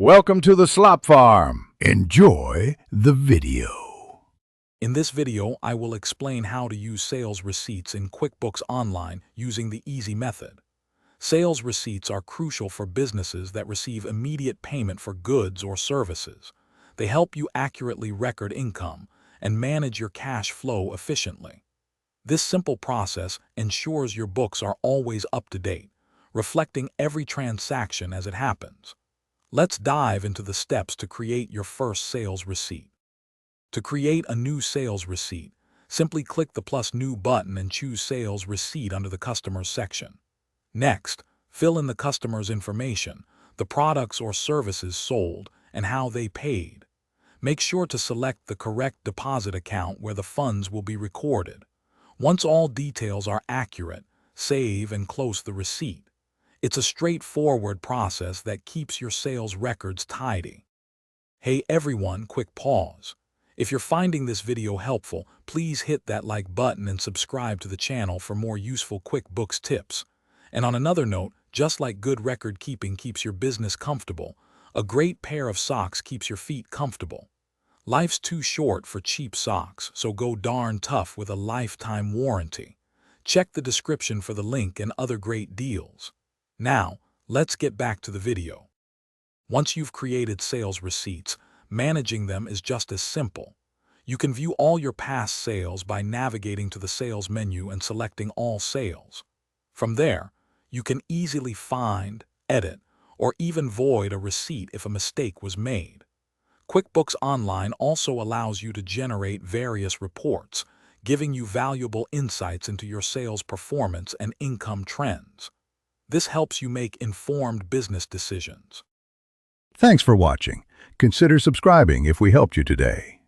Welcome to the Slop Farm. Enjoy the video. In this video, I will explain how to use sales receipts in QuickBooks Online using the easy method. Sales receipts are crucial for businesses that receive immediate payment for goods or services. They help you accurately record income and manage your cash flow efficiently. This simple process ensures your books are always up to date, reflecting every transaction as it happens. Let's dive into the steps to create your first sales receipt. To create a new sales receipt, simply click the plus new button and choose Sales Receipt under the Customers section. Next, fill in the customer's information, the products or services sold, and how they paid. Make sure to select the correct deposit account where the funds will be recorded. Once all details are accurate, save and close the receipt. It's a straightforward process that keeps your sales records tidy. Hey everyone, quick pause. If you're finding this video helpful, please hit that like button and subscribe to the channel for more useful QuickBooks tips. And on another note, just like good record keeping keeps your business comfortable, a great pair of socks keeps your feet comfortable. Life's too short for cheap socks, so go darn tough with a lifetime warranty. Check the description for the link and other great deals. Now, let's get back to the video. Once you've created sales receipts, managing them is just as simple. You can view all your past sales by navigating to the Sales menu and selecting All Sales. From there, you can easily find, edit, or even void a receipt if a mistake was made. QuickBooks Online also allows you to generate various reports, giving you valuable insights into your sales performance and income trends. This helps you make informed business decisions. Thanks for watching. Consider subscribing if we helped you today.